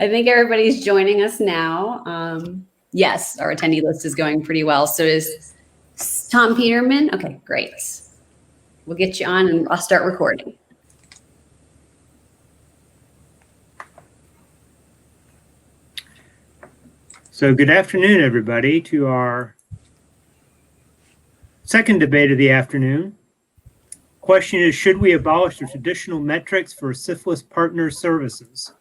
I think everybody's joining us now. Yes, our attendee list is going pretty well. So is Tom Peterman? Okay, great. We'll get you on and I'll start recording. So good afternoon, everybody, to our second debate of the afternoon. Question is, should we abolish the traditional metrics for syphilis partner services?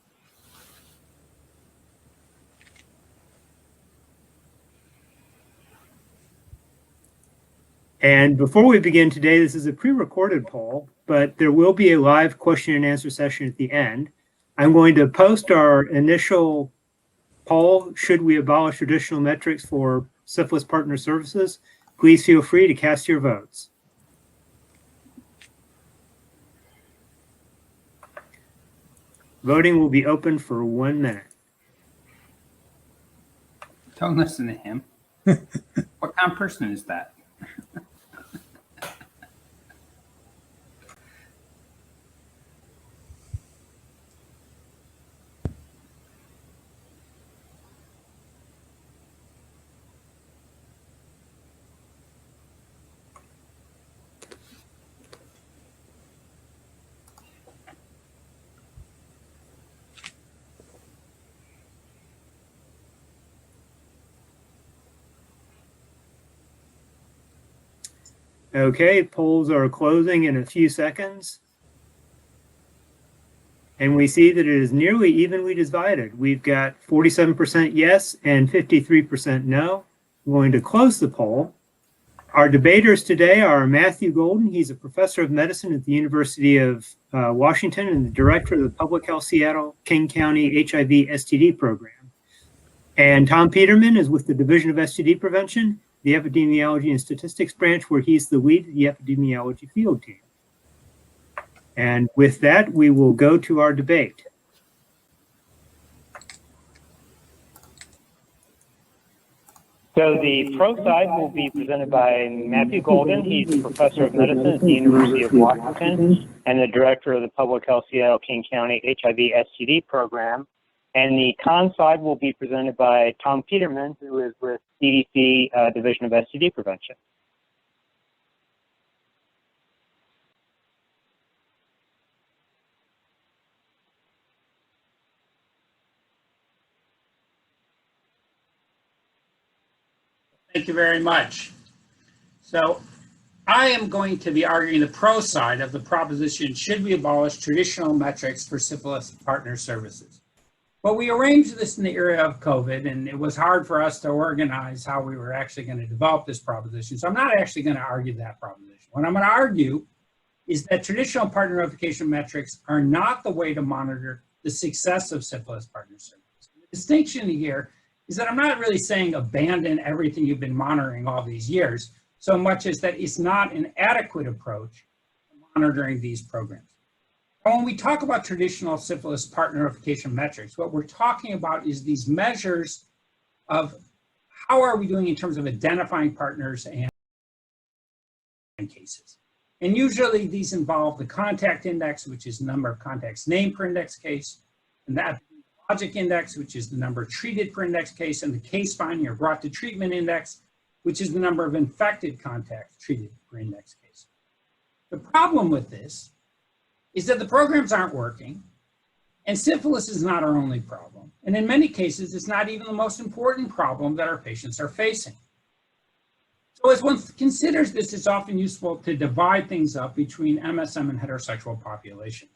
And before we begin today, this is a pre-recorded poll, but there will be a live question and answer session at the end. I'm going to post our initial poll, should we abolish traditional metrics for syphilis partner services? Please feel free to cast your votes. Voting will be open for 1 minute. Don't listen to him. What kind of person is that? Okay, polls are closing in a few seconds. And we see that it is nearly evenly divided. We've got 47% yes and 53% no. I'm going to close the poll. Our debaters today are Matthew Golden. He's a professor of medicine at the University of Washington and the director of the Public Health Seattle King County HIV STD program. And Tom Peterman is with the Division of STD Prevention, the Epidemiology and Statistics branch, where he's the lead of the epidemiology field team. And with that, we will go to our debate. So the pro side will be presented by Matthew Golden. He's a professor of medicine at the University of Washington and the director of the Public Health Seattle King County HIV STD program. And the con side will be presented by Tom Peterman, who is with CDC Division of STD Prevention. Thank you very much. So I am going to be arguing the pro side of the proposition, should we abolish traditional metrics for syphilis partner services? Well, we arranged this in the era of COVID, and it was hard for us to organize how we were actually going to develop this proposition. So I'm not actually going to argue that proposition. What I'm going to argue is that traditional partner notification metrics are not the way to monitor the success of syphilis partner services. The distinction here is that I'm not really saying abandon everything you've been monitoring all these years, so much as that it's not an adequate approach to monitoring these programs. When we talk about traditional syphilis partner notification metrics, what we're talking about is these measures of how are we doing in terms of identifying partners and cases. And usually these involve the contact index, which is the number of contacts named per index case, and the epidemiologic index, which is the number treated per index case, and the case finding or brought to treatment index, which is the number of infected contacts treated per index case. The problem with this is that the programs aren't working, and syphilis is not our only problem. And in many cases, it's not even the most important problem that our patients are facing. So as one considers this, it's often useful to divide things up between MSM and heterosexual populations.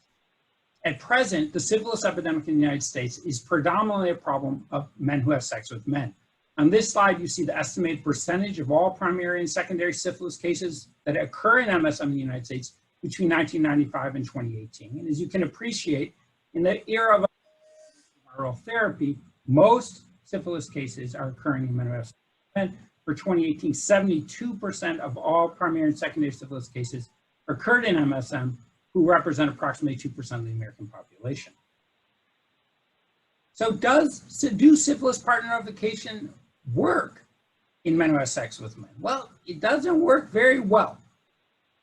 At present, the syphilis epidemic in the United States is predominantly a problem of men who have sex with men. On this slide, you see the estimated percentage of all primary and secondary syphilis cases that occur in MSM in the United States between 1995 and 2018. And as you can appreciate, in the era of viral therapy, most syphilis cases are occurring in men who have sex with men. For 2018, 72% of all primary and secondary syphilis cases occurred in MSM, who represent approximately 2% of the American population. So do syphilis partner notification work in men who have sex with men? Well, it doesn't work very well.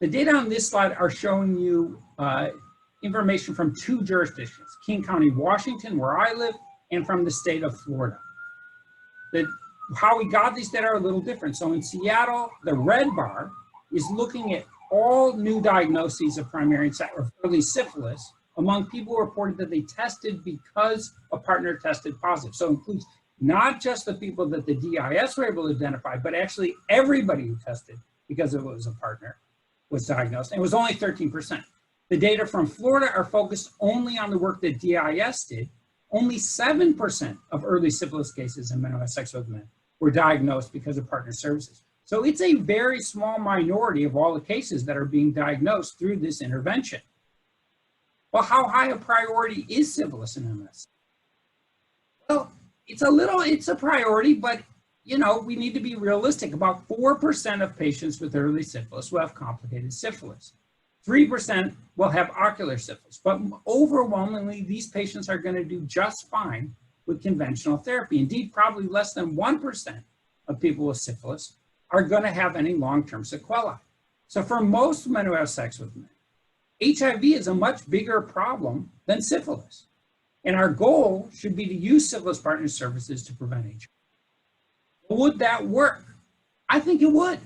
The data on this slide are showing you information from two jurisdictions, King County, Washington, where I live, and from the state of Florida. How we got these data are a little different. So in Seattle, the red bar is looking at all new diagnoses of primary or early syphilis among people who reported that they tested because a partner tested positive. So it includes not just the people that the DIS were able to identify, but actually everybody who tested because it was a partner was diagnosed, and it was only 13%. The data from Florida are focused only on the work that DIS did. Only 7% of early syphilis cases in men who have sex with men were diagnosed because of partner services. So it's a very small minority of all the cases that are being diagnosed through this intervention. Well, how high a priority is syphilis in MS? Well, it's a priority, but you know, we need to be realistic. About 4% of patients with early syphilis will have complicated syphilis. 3% will have ocular syphilis, but overwhelmingly, these patients are going to do just fine with conventional therapy. Indeed, probably less than 1% of people with syphilis are going to have any long-term sequelae. So for most men who have sex with men, HIV is a much bigger problem than syphilis. And our goal should be to use syphilis partner services to prevent HIV. Would that work? I think it would.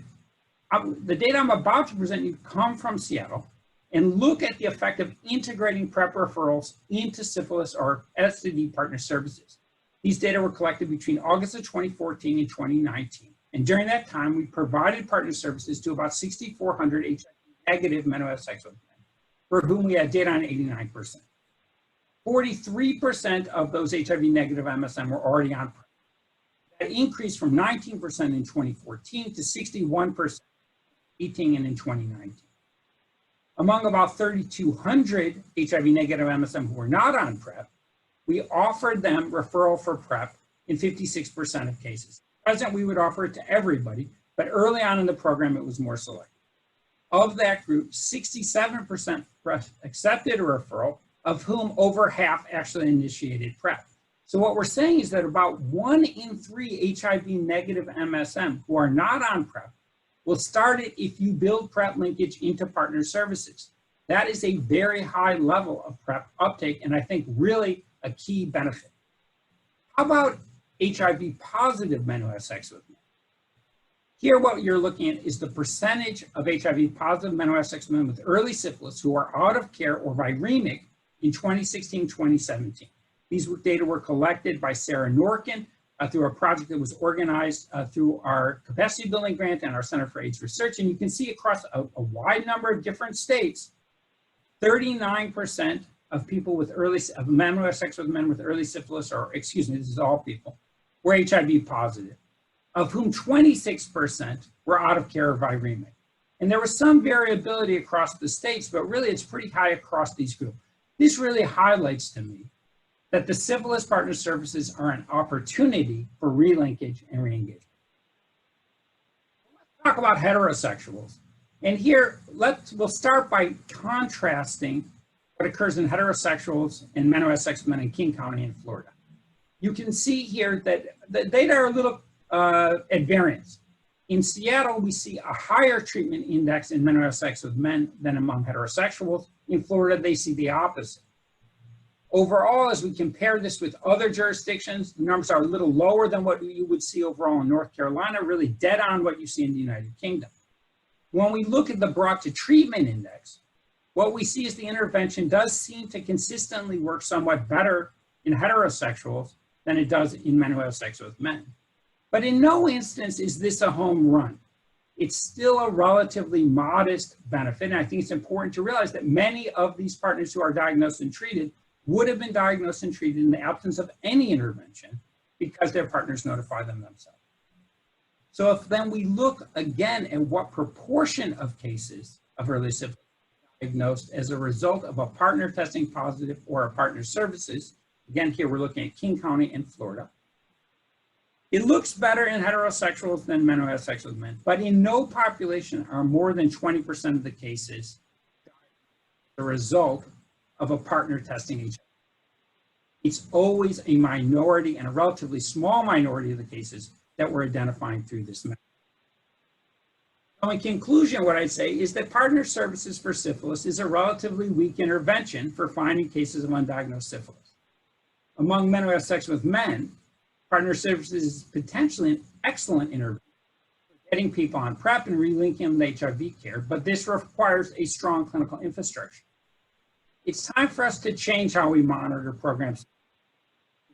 The data I'm about to present you come from Seattle and look at the effect of integrating PrEP referrals into syphilis or STD partner services. These data were collected between August of 2014 and 2019. And during that time, we provided partner services to about 6,400 HIV negative men who have sex with men, for whom we had data on 89%. 43% of those HIV negative MSM were already on PrEP. That increased from 19% in 2014 to 61% in 2018 and in 2019. Among about 3,200 HIV negative MSM who were not on PrEP, we offered them referral for PrEP in 56% of cases. At present, we would offer it to everybody, but early on in the program, it was more selective. Of that group, 67% accepted a referral, of whom over half actually initiated PrEP. So what we're saying is that about 1 in 3 HIV negative MSM who are not on PrEP will start it if you build PrEP linkage into partner services. That is a very high level of PrEP uptake, and I think really a key benefit. How about HIV positive men who have sex with men? Here what you're looking at is the percentage of HIV positive men who have sex with men with early syphilis who are out of care or viremic in 2016-2017. These data were collected by Sarah Norkin through a project that was organized through our capacity building grant and our Center for AIDS Research. And you can see across a wide number of different states, 39% of people with men who have sex with men with early syphilis, or excuse me, this is all people, were HIV positive, of whom 26% were out of care or viremic. And there was some variability across the states, but really it's pretty high across these groups. This really highlights to me that the syphilis partner services are an opportunity for relinkage and reengagement. Let's talk about heterosexuals. And here, we'll start by contrasting what occurs in heterosexuals and men who have sex with men in King County in Florida. You can see here that the data are a little at variance. In Seattle, we see a higher treatment index in men who have sex with men than among heterosexuals. In Florida, they see the opposite. Overall, as we compare this with other jurisdictions, the numbers are a little lower than what you would see overall in North Carolina, really dead on what you see in the United Kingdom. When we look at the brought to treatment index, what we see is the intervention does seem to consistently work somewhat better in heterosexuals than it does in men who have sex with men. But in no instance is this a home run. It's still a relatively modest benefit. And I think it's important to realize that many of these partners who are diagnosed and treated would have been diagnosed and treated in the absence of any intervention because their partners notify them themselves. So if then we look again at what proportion of cases of early syphilis are diagnosed as a result of a partner testing positive or a partner services, again, here we're looking at King County and Florida. It looks better in heterosexuals than men who have sex with men, but in no population are more than 20% of the cases the result of a partner testing HIV. It's always a minority and a relatively small minority of the cases that we're identifying through this method. So in conclusion, what I'd say is that partner services for syphilis is a relatively weak intervention for finding cases of undiagnosed syphilis. among men who have sex with men, partner services is potentially an excellent intervention for getting people on PrEP and relinking them to HIV care, but this requires a strong clinical infrastructure. It's time for us to change how we monitor programs,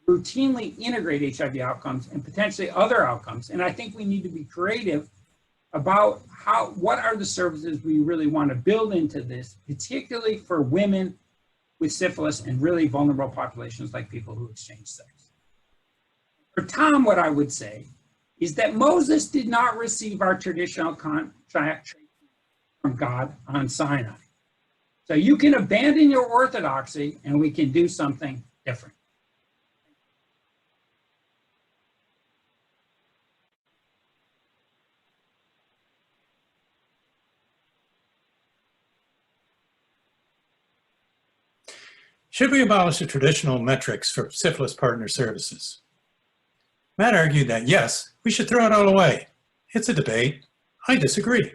routinely integrate HIV outcomes and potentially other outcomes. And I think we need to be creative about what are the services we really want to build into this, particularly for women with syphilis and really vulnerable populations like people who exchange sex. For Tom, what I would say is that Moses did not receive our traditional contract from God on Sinai. So you can abandon your orthodoxy and we can do something different. Should we abolish the traditional metrics for syphilis partner services? Matt argued that yes, we should throw it all away. It's a debate. I disagree.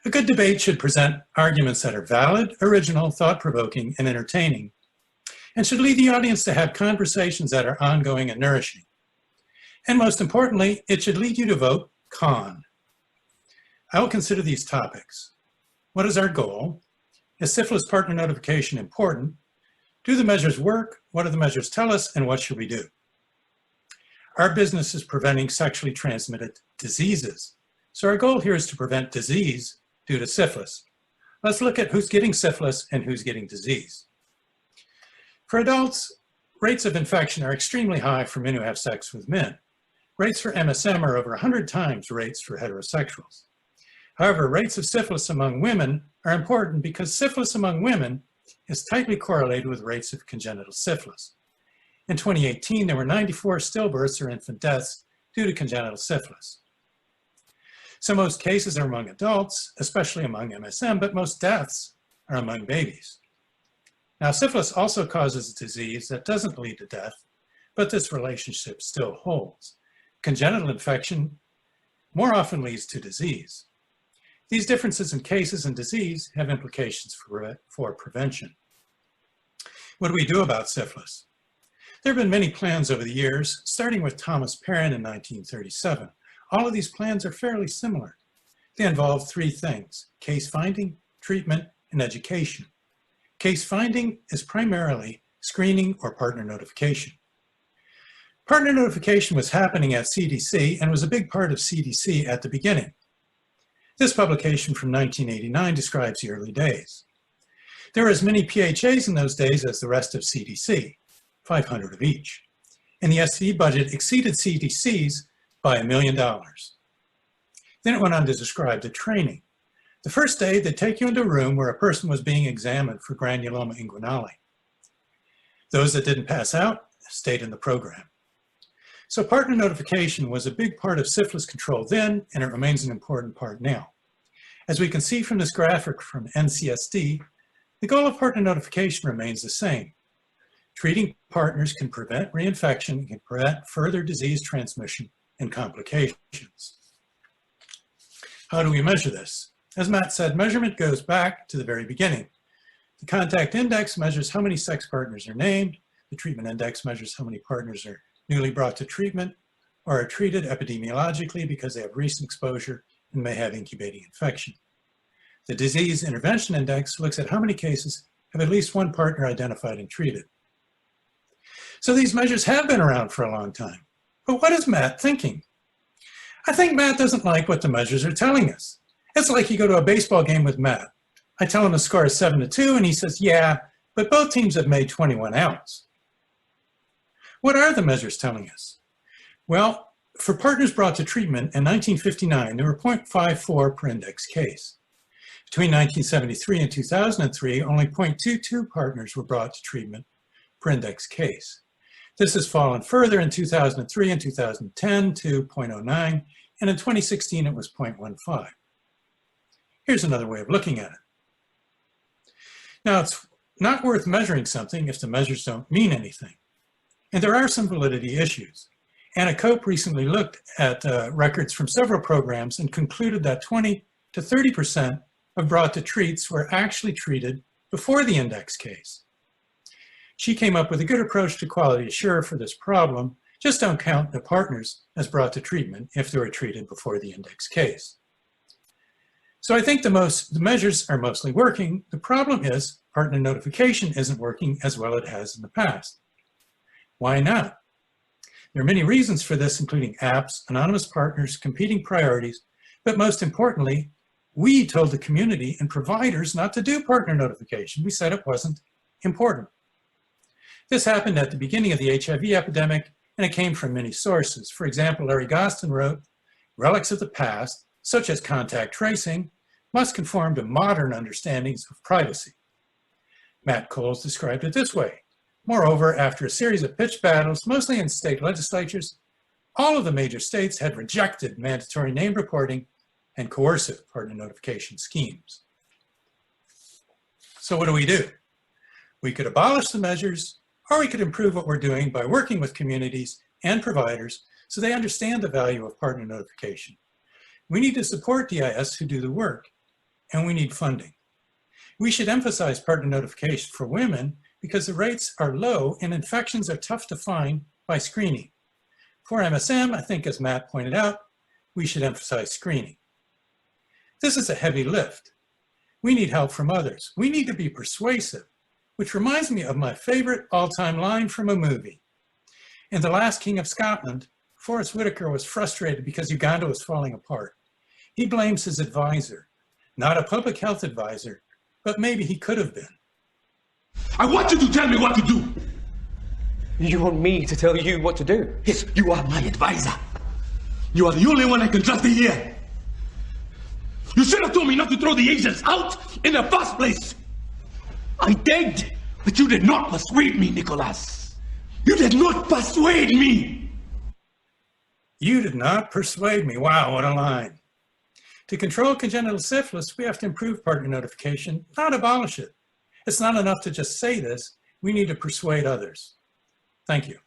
A good debate should present arguments that are valid, original, thought-provoking, and entertaining, and should lead the audience to have conversations that are ongoing and nourishing. And most importantly, it should lead you to vote con. I will consider these topics. What is our goal? Is syphilis partner notification important? Do the measures work? What do the measures tell us? And what should we do? Our business is preventing sexually transmitted diseases. So our goal here is to prevent disease due to syphilis. Let's look at who's getting syphilis and who's getting disease. For adults, rates of infection are extremely high for men who have sex with men. Rates for MSM are over 100 times rates for heterosexuals. However, rates of syphilis among women are important because syphilis among women is tightly correlated with rates of congenital syphilis. In 2018, there were 94 stillbirths or infant deaths due to congenital syphilis. So most cases are among adults, especially among MSM, but most deaths are among babies. Now, syphilis also causes a disease that doesn't lead to death, but this relationship still holds. Congenital infection more often leads to disease. These differences in cases and disease have implications for prevention. What do we do about syphilis? There have been many plans over the years, starting with Thomas Perrin in 1937. All of these plans are fairly similar. They involve three things: case finding, treatment, and education. Case finding is primarily screening or partner notification. Partner notification was happening at CDC and was a big part of CDC at the beginning. This publication from 1989 describes the early days. There were as many PHAs in those days as the rest of CDC, 500 of each. And the STD budget exceeded CDC's by $1 million. Then it went on to describe the training. The first day, they'd take you into a room where a person was being examined for granuloma inguinale. Those that didn't pass out stayed in the program. So partner notification was a big part of syphilis control then, and it remains an important part now. As we can see from this graphic from NCSD, the goal of partner notification remains the same. Treating partners can prevent reinfection and can prevent further disease transmission and complications. How do we measure this? As Matt said, measurement goes back to the very beginning. The contact index measures how many sex partners are named. The treatment index measures how many partners are newly brought to treatment or are treated epidemiologically because they have recent exposure and may have incubating infection. The disease intervention index looks at how many cases have at least one partner identified and treated. So these measures have been around for a long time. But what is Matt thinking? I think Matt doesn't like what the measures are telling us. It's like you go to a baseball game with Matt. I tell him the score is 7-2 and he says, yeah, but both teams have made 21 outs. What are the measures telling us? Well, for partners brought to treatment in 1959, there were 0.54 per index case. Between 1973 and 2003, only 0.22 partners were brought to treatment per index case. This has fallen further in 2003 and 2010 to 0.09, and in 2016 it was 0.15. Here's another way of looking at it. Now, it's not worth measuring something if the measures don't mean anything. And there are some validity issues. Anna Cope recently looked at records from several programs and concluded that 20 to 30% of brought to treats were actually treated before the index case. She came up with a good approach to quality assurance for this problem. Just don't count the partners as brought to treatment if they were treated before the index case. So I think the measures are mostly working. The problem is partner notification isn't working as well as it has in the past. Why not? There are many reasons for this, including apps, anonymous partners, competing priorities, but most importantly, we told the community and providers not to do partner notification. We said it wasn't important. This happened at the beginning of the HIV epidemic, and it came from many sources. For example, Larry Gostin wrote, relics of the past, such as contact tracing, must conform to modern understandings of privacy. Matt Coles described it this way. Moreover, after a series of pitched battles, mostly in state legislatures, all of the major states had rejected mandatory name reporting and coercive partner notification schemes. So what do? We could abolish the measures, or we could improve what we're doing by working with communities and providers so they understand the value of partner notification. We need to support DIS who do the work, and we need funding. We should emphasize partner notification for women because the rates are low and infections are tough to find by screening. For MSM, I think as Matt pointed out, we should emphasize screening. This is a heavy lift. We need help from others. We need to be persuasive, which reminds me of my favorite all-time line from a movie. In The Last King of Scotland, Forrest Whitaker was frustrated because Uganda was falling apart. He blames his advisor, not a public health advisor, but maybe he could have been. I want you to tell me what to do. You want me to tell you what to do? Yes, you are my advisor. You are the only one I can trust here. You should have told me not to throw the agents out in the first place. I did, but you did not persuade me, Nicholas. You did not persuade me. You did not persuade me. Wow, what a line. To control congenital syphilis, we have to improve partner notification, not abolish it. It's not enough to just say this. We need to persuade others. Thank you.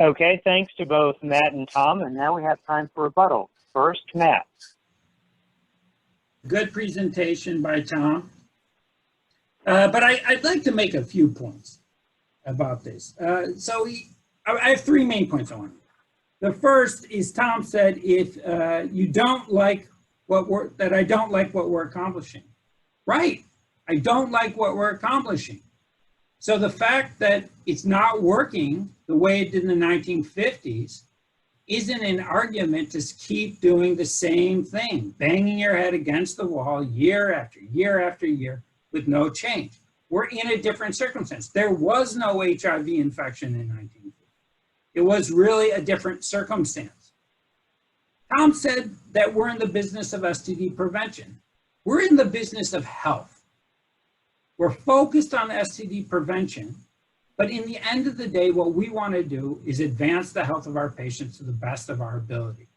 Okay, thanks to both Matt and Tom, and now we have time for rebuttal. First, Matt. Good presentation by Tom. But I'd like to make a few points about this. I have three main points I want to make. The first is Tom said, if you don't like I don't like what we're accomplishing. Right, I don't like what we're accomplishing. So the fact that it's not working the way it did in the 1950s isn't an argument to keep doing the same thing, banging your head against the wall year after year after year with no change. We're in a different circumstance. There was no HIV infection in 1950. It was really a different circumstance. Tom said that we're in the business of STD prevention. We're in the business of health. We're focused on STD prevention, but in the end of the day, what we want to do is advance the health of our patients to the best of our ability.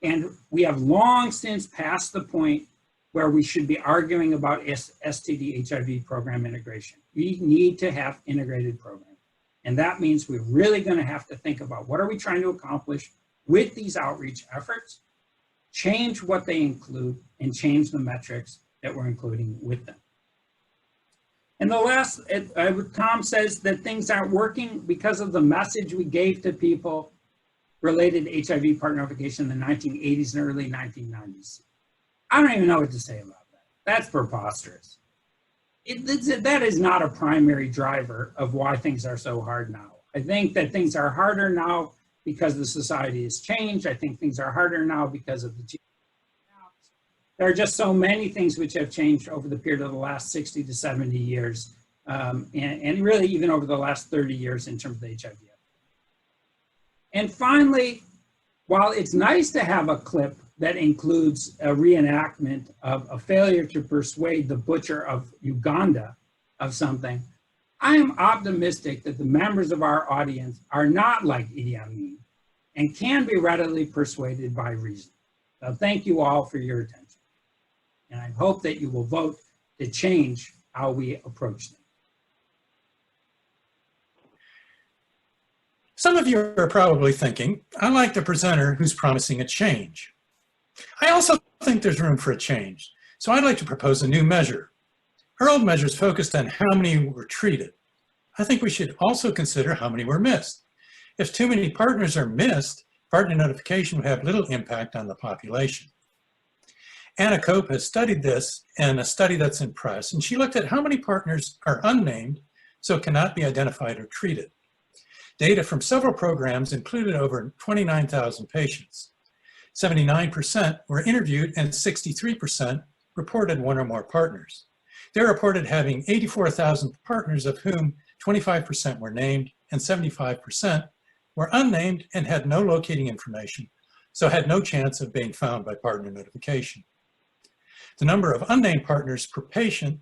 And we have long since passed the point where we should be arguing about STD HIV program integration. We need to have integrated programs. And that means we're really going to have to think about what are we trying to accomplish with these outreach efforts, change what they include, and change the metrics that we're including with them. And the last, Tom says that things aren't working because of the message we gave to people related to HIV partner notification in the 1980s and early 1990s. I don't even know what to say about that. That's preposterous. That is not a primary driver of why things are so hard now. I think that things are harder now because the society has changed. I think things are harder now because of the apps. There are just so many things which have changed over the period of the last 60 to 70 years, and really even over the last 30 years in terms of the HIV. And finally, while it's nice to have a clip that includes a reenactment of a failure to persuade the butcher of Uganda of something, I am optimistic that the members of our audience are not like Idi Amin and can be readily persuaded by reason. So thank you all for your attention. And I hope that you will vote to change how we approach them. Some of you are probably thinking, I like the presenter who's promising a change. I also think there's room for a change. So I'd like to propose a new measure. Our old measures focused on how many were treated. I think we should also consider how many were missed. If too many partners are missed, partner notification would have little impact on the population. Anna Cope has studied this in a study that's in press, and she looked at how many partners are unnamed, so cannot be identified or treated. Data from several programs included over 29,000 patients. 79% were interviewed and 63% reported one or more partners. They reported having 84,000 partners, of whom 25% were named and 75% were unnamed and had no locating information, so had no chance of being found by partner notification. The number of unnamed partners per patient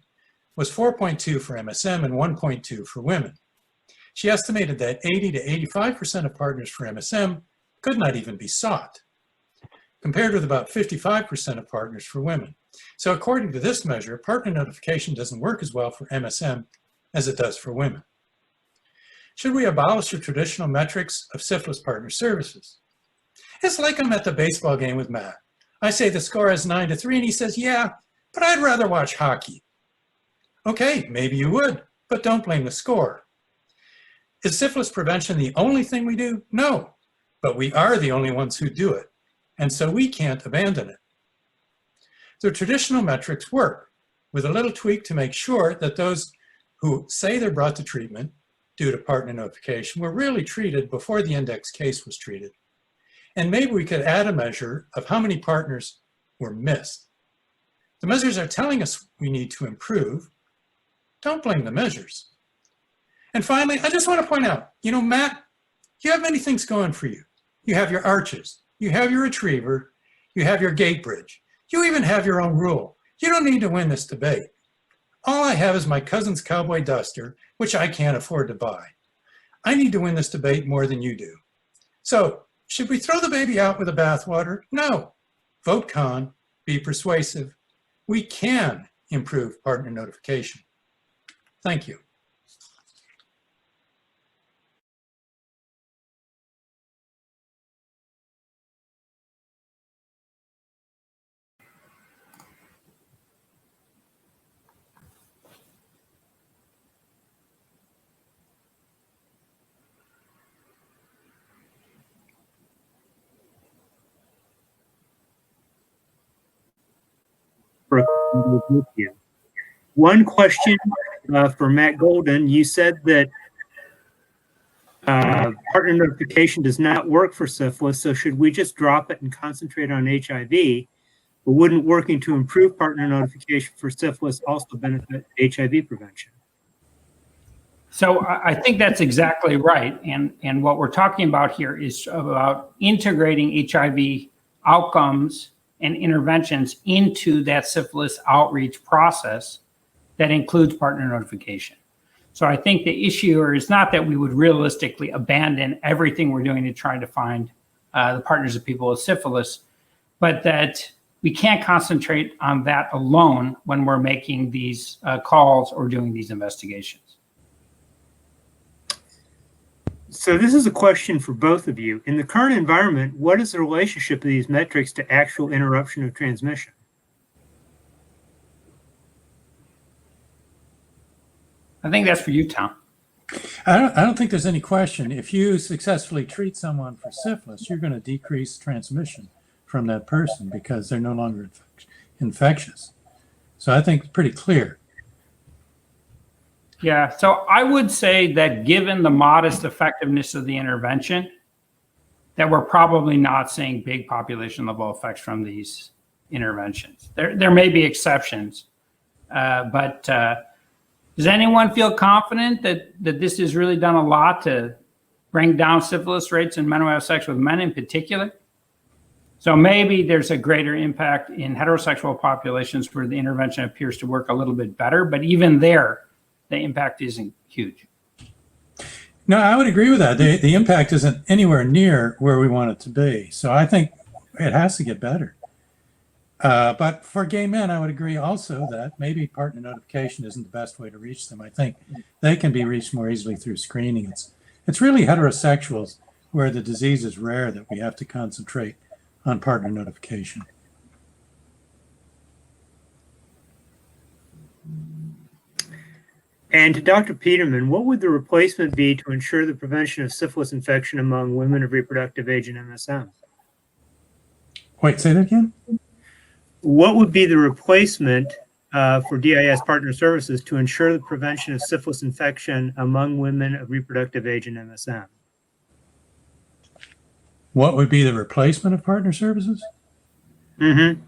was 4.2 for MSM and 1.2 for women. She estimated that 80 to 85% of partners for MSM could not even be sought, compared with about 55% of partners for women. So according to this measure, partner notification doesn't work as well for MSM as it does for women. Should we abolish the traditional metrics of syphilis partner services? It's like I'm at the baseball game with Matt. I say the score is 9-3 and he says, yeah, but I'd rather watch hockey. Okay, maybe you would, but don't blame the score. Is syphilis prevention the only thing we do? No, but we are the only ones who do it, and so we can't abandon it. The traditional metrics work, with a little tweak to make sure that those who say they're brought to treatment due to partner notification were really treated before the index case was treated. And maybe we could add a measure of how many partners were missed. The measures are telling us we need to improve. Don't blame the measures. And finally, I just want to point out, you know, Matt, you have many things going for you. You have your arches, you have your retriever, you have your gate bridge. You even have your own rule. You don't need to win this debate. All I have is my cousin's cowboy duster, which I can't afford to buy. I need to win this debate more than you do. So, should we throw the baby out with the bathwater? No. Vote con, be persuasive. We can improve partner notification. Thank you. One question for Matt Golden. You said that partner notification does not work for syphilis, so should we just drop it and concentrate on HIV? But wouldn't working to improve partner notification for syphilis also benefit HIV prevention? So I think that's exactly right. And what we're talking about here is about integrating HIV outcomes and interventions into that syphilis outreach process that includes partner notification. So I think the issue here is not that we would realistically abandon everything we're doing to try to find the partners of people with syphilis, but that we can't concentrate on that alone when we're making these calls or doing these investigations. So this is a question for both of you. In the current environment, what is the relationship of these metrics to actual interruption of transmission? I think that's for you, Tom. I don't think there's any question. If you successfully treat someone for syphilis, you're going to decrease transmission from that person because they're no longer infectious. So I think it's pretty clear. Yeah, so I would say that given the modest effectiveness of the intervention, that we're probably not seeing big population level effects from these interventions. There may be exceptions, but does anyone feel confident that this has really done a lot to bring down syphilis rates in men who have sex with men in particular? So maybe there's a greater impact in heterosexual populations where the intervention appears to work a little bit better, but even there, the impact isn't huge. No, I would agree with that. The impact isn't anywhere near where we want it to be. So I think it has to get better. But for gay men, I would agree also that maybe partner notification isn't the best way to reach them. I think they can be reached more easily through screening. It's really heterosexuals where the disease is rare that we have to concentrate on partner notification. And to Dr. Peterman, what would the replacement be to ensure the prevention of syphilis infection among women of reproductive age and MSM? Wait, say that again? What would be the replacement for DIS partner services to ensure the prevention of syphilis infection among women of reproductive age and MSM? What would be the replacement of partner services? Mm-hmm.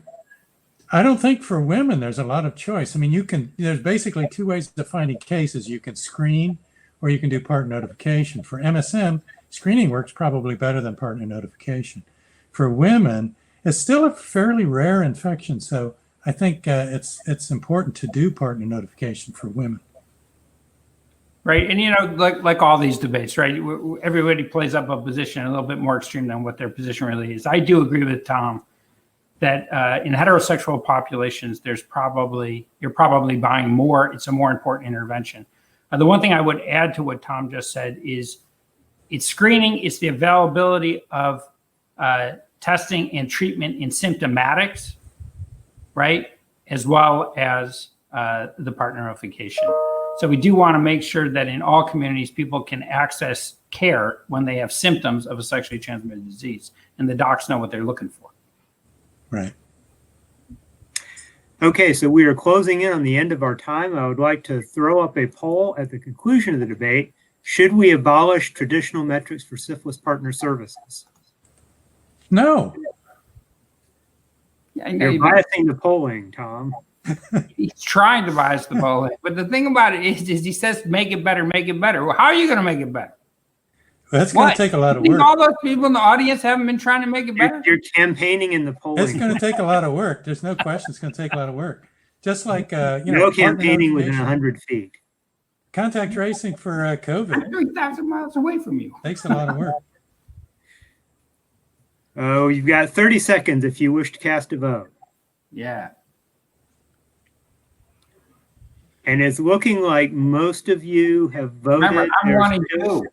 I don't think for women there's a lot of choice. I mean, there's basically two ways of finding cases. You can screen or you can do partner notification. For MSM, screening works probably better than partner notification. For women, it's still a fairly rare infection, so I think it's important to do partner notification for women. Right. And, you know, like all these debates, right, everybody plays up a position a little bit more extreme than what their position really is. I do agree with Tom that in heterosexual populations, you're probably buying more. It's a more important intervention. The one thing I would add to what Tom just said is it's screening, it's the availability of testing and treatment in symptomatics, right, as well as the partner notification. So we do want to make sure that in all communities, people can access care when they have symptoms of a sexually transmitted disease, and the docs know what they're looking for. Right. Okay, so we are closing in on the end of our time. I would like to throw up a poll at the conclusion of the debate. Should we abolish traditional metrics for syphilis partner services? No. Yeah, I know You're biasing the polling, Tom. he's trying to bias the polling, but the thing about it is he says, make it better, make it better. Well, how are you going to make it better? That's going to take a lot of You think work. all those people in the audience haven't been trying to make it better? You're campaigning in the polling. It's going to take a lot of work. There's no question it's going to take a lot of work. Just like, No campaigning within notification. 100 feet. Contact tracing for COVID I'm 3,000 miles away from you. takes a lot of work. Oh, you've got 30 seconds if you wish to cast a vote. Yeah. And it's looking like most of you have voted. Remember, I'm There's wanting to.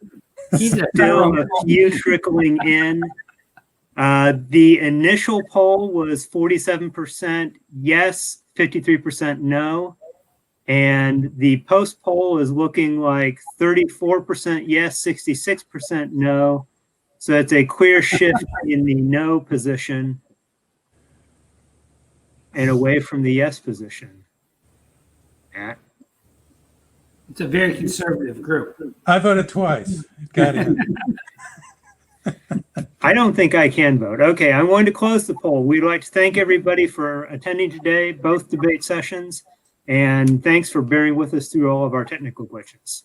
He's a still a few trickling in. The initial poll was 47% yes, 53% no. And the post poll is looking like 34% yes, 66% no. So it's a clear shift in the no position and away from the yes position. Matt? It's a very conservative group. I voted twice. Got it. I don't think I can vote. Okay, I'm going to close the poll. We'd like to thank everybody for attending today, both debate sessions, and thanks for bearing with us through all of our technical glitches.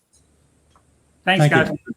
Thanks, Thank guys. you.